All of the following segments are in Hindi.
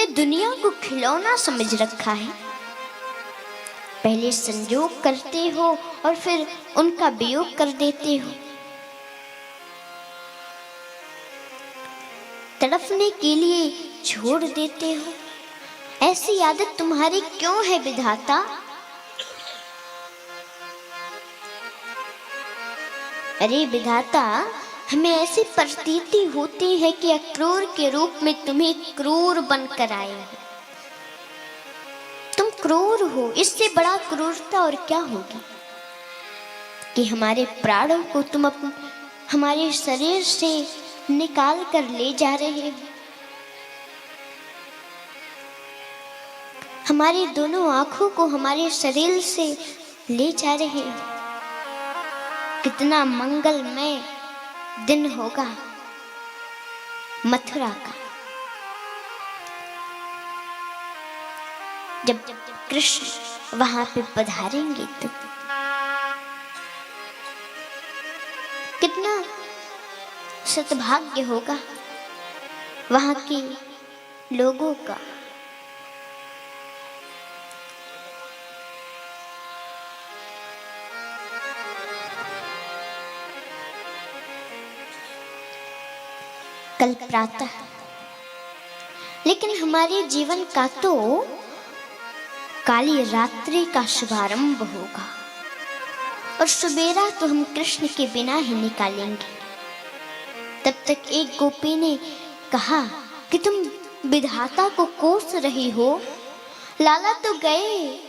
तुमने दुनिया को खिलौना समझ रखा है। पहले संयोग करते हो और फिर उनका वियोग कर देते हो। तड़पने के लिए छोड़ देते हो। ऐसी आदत तुम्हारी क्यों है विधाता? अरे विधाता, हमें ऐसी प्रतीति होती है कि अक्रूर के रूप में तुम्हें क्रूर बनकर आए हो। तुम क्रूर हो, इससे बड़ा क्रूरता और क्या होगी कि हमारे प्राणों को तुम हमारे शरीर से निकाल कर ले जा रहे हो। हमारी दोनों आंखों को हमारे शरीर से ले जा रहे हो। कितना मंगलमय दिन होगा मथुरा का, जब कृष्ण वहां पे पधारेंगे तो कितना सद्भाग्य होगा वहां के लोगों का। कल प्रातः, लेकिन हमारे जीवन का तो काली रात्रि का शुभारंभ होगा और सवेरा तो हम कृष्ण के बिना ही निकालेंगे। तब तक एक गोपी ने कहा कि तुम विधाता को कोस रही हो। लाला तो गए,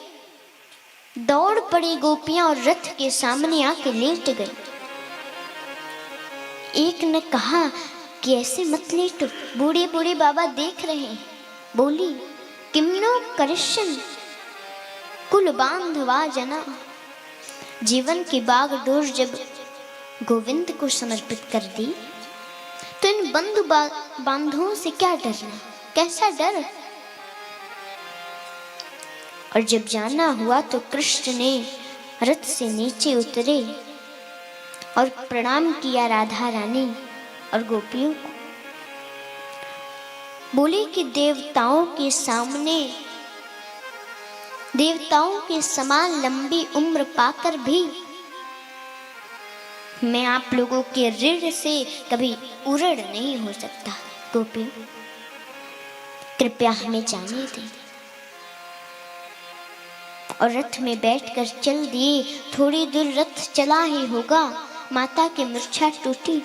दौड़ पड़ी गोपियां और रथ के सामने आके लेट गई। एक ने कहा कि ऐसे मत लेटो, बूढ़े बूढ़े बाबा देख रहे हैं। बोली, किम्नो करिष्यन् कुल बांधवा जना। जीवन की बागडोर जब गोविंद को समर्पित कर दी तो इन बंधु बांधवों से क्या डरना, कैसा डर। और जब जाना हुआ तो कृष्ण ने रथ से नीचे उतरे और प्रणाम किया राधा रानी और गोपियों को। बोले कि देवताओं के सामने, देवताओं के समान लंबी उम्र पाकर भी मैं आप लोगों के ऋण से कभी उऋण नहीं हो सकता। गोपियों, कृपया हमें जाने दें। और रथ में बैठकर चल दिए। थोड़ी दूर रथ चला ही होगा, माता की मूर्छा टूटी।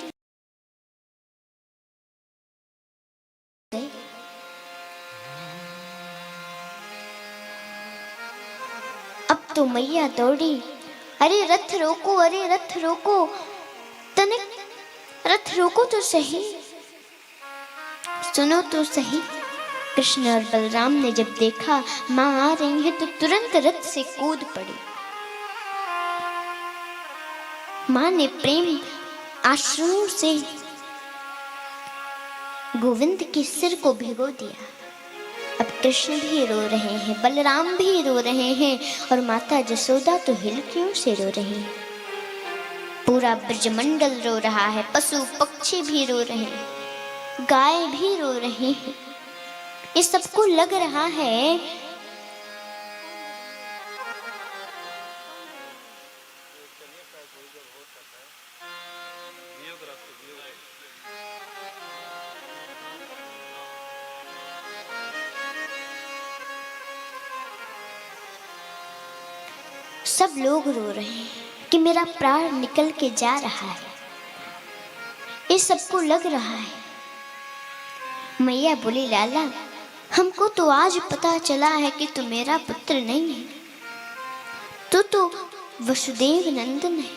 अब तो मैया दौड़ी, अरे रथ रोको, अरे रथ रोको, तनिक रथ रोको तो सही, सुनो तो सही। कृष्ण और बलराम ने जब देखा माँ आ रही है तो तुरंत रथ से कूद पड़ी। माँ ने प्रेम आश्रुओं से गोविंद के सिर को भिगो दिया। अब कृष्ण भी रो रहे हैं, बलराम भी रो रहे हैं और माता जसोदा तो हिलकियों से रो रही है। पूरा ब्रजमंडल रो रहा है, पशु पक्षी भी रो रहे हैं, गाय भी रो रही है। इस सबको लग रहा है सब लोग रो रहे हैं कि मेरा प्राण निकल के जा रहा है। ये सबको लग रहा है। मैया बोली, लाला हमको तो आज पता चला है कि तू मेरा पुत्र नहीं है, तू तो वसुदेव नंदन है।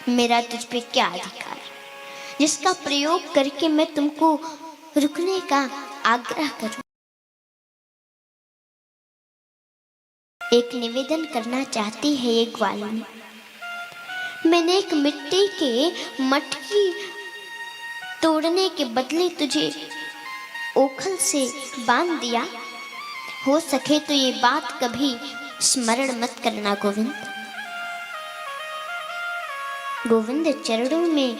मेरा तुझ पे क्या अधिकार जिसका प्रयोग करके मैं तुमको रुकने का आग्रह करूं। एक निवेदन करना चाहती है ये ग्वालिनी। मैंने एक मिट्टी के मटकी तोड़ने के बदले तुझे ओखल से बांध दिया। हो सके तो ये बात कभी स्मरण मत करना गोविंद। गोविंद चरणों में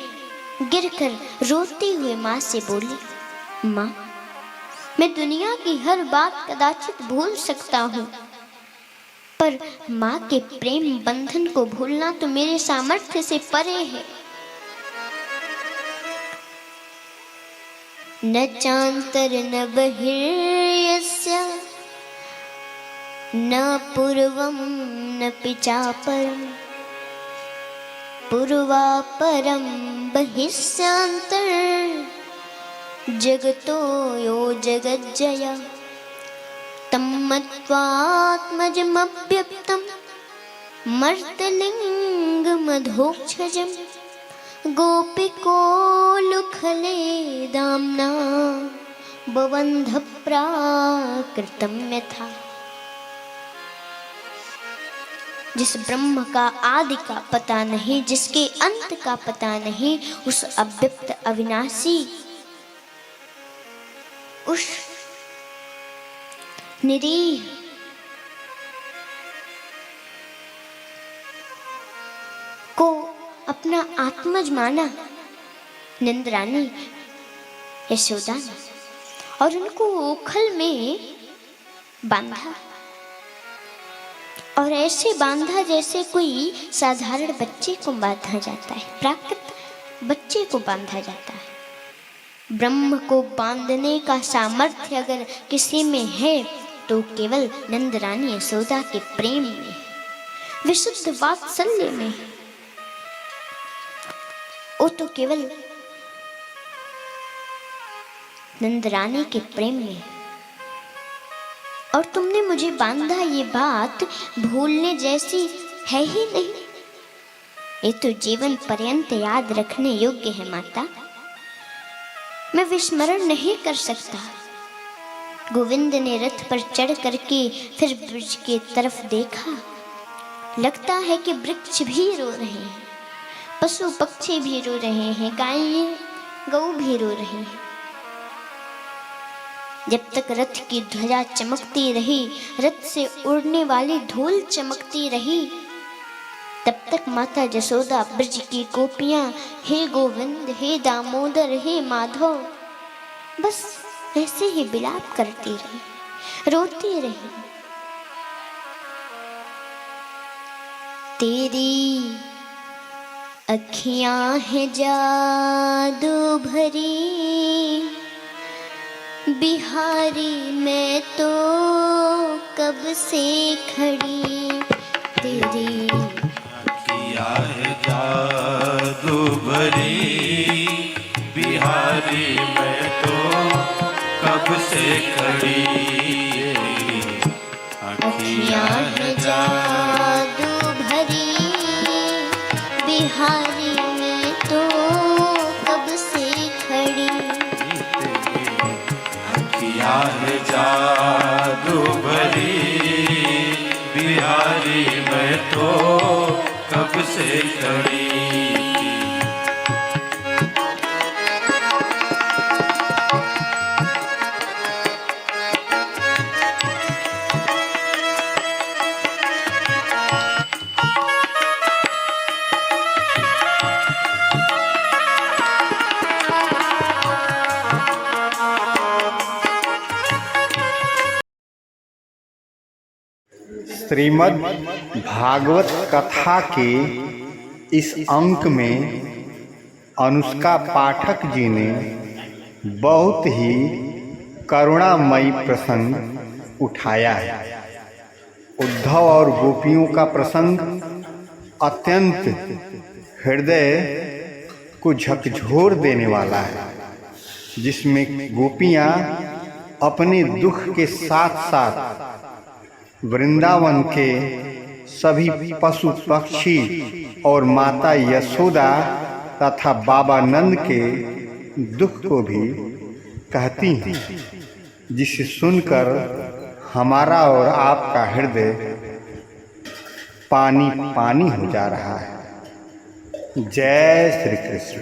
गिरकर रोते हुए माँ से बोले, माँ मैं दुनिया की हर बात कदाचित भूल सकता हूँ, पर माँ के प्रेम बंधन को भूलना तो मेरे सामर्थ्य से परे है। न चांतर न बहिर्यस्य न पूर्वं न पिचापरं पूर्वापरं बहिस्यान्तर जगतो यो जगज्जया तं मत्वात्मजमव्यक्तं मर्तलिङ्गमधोक्षजं गोपिकोलुखले दाम्ना बबन्धप्राकृतं यथा। जिस ब्रह्म का आदि का पता नहीं, जिसके अंत का पता नहीं, उस अव्यक्त अविनाशी, उस निरीह को अपना आत्मज माना नंदरानी यशोदा ने, और उनको ओखल में बांधा, और ऐसे बांधा जैसे कोई साधारण बच्चे को बांधा जाता है, प्राकृत बच्चे को बांधा जाता है। ब्रह्म को बांधने का सामर्थ्य अगर किसी में है तो केवल नंदरानी यशोदा के प्रेम में, विशुद्ध वात्सल्य में, वो तो केवल नंदरानी के प्रेम में। और तुमने मुझे बांधा, ये बात भूलने जैसी है ही नहीं, ये तो जीवन पर्यंत याद रखने योग्य है माता। मैं विस्मरण नहीं कर सकता। गोविंद ने रथ पर चढ़ करके फिर ब्रज के तरफ देखा। लगता है कि वृक्ष भी रो रहे हैं, पशु पक्षी भी रो रहे हैं, गायें गऊ भी रो रही हैं। जब तक रथ की ध्वजा चमकती रही, रथ से उड़ने वाली धूल चमकती रही, तब तक माता जसोदा ब्रज की गोपियां हे गोविंद, हे दामोदर, हे माधव, बस ऐसे ही विलाप करती रही, रोती रही। तेरी अखियां हैं जादू भरी, बिहारी मैं तो कब से खड़ी। तेरी अखियां हैं जादू भरी, बिहारी मैं तो कब से खड़ी। अखियां हैं जादू भरी, बिहारी मैं तो कब से खड़ी। अखियां हैं जादू भरी, बिहारी मैं तो कब से खड़ी। श्रीमद् भागवत कथा के इस अंक में अनुष्का पाठक जी ने बहुत ही करुणामयी प्रसंग उठाया है। उद्धव और गोपियों का प्रसंग अत्यंत हृदय को झकझोर देने वाला है, जिसमें गोपियां अपने दुख के साथ साथ वृंदावन के सभी पशु पक्षी और माता यशोदा तथा बाबा नंद के दुख को भी कहती हैं, जिसे सुनकर हमारा और आपका हृदय पानी पानी हो जा रहा है। जय श्री कृष्ण।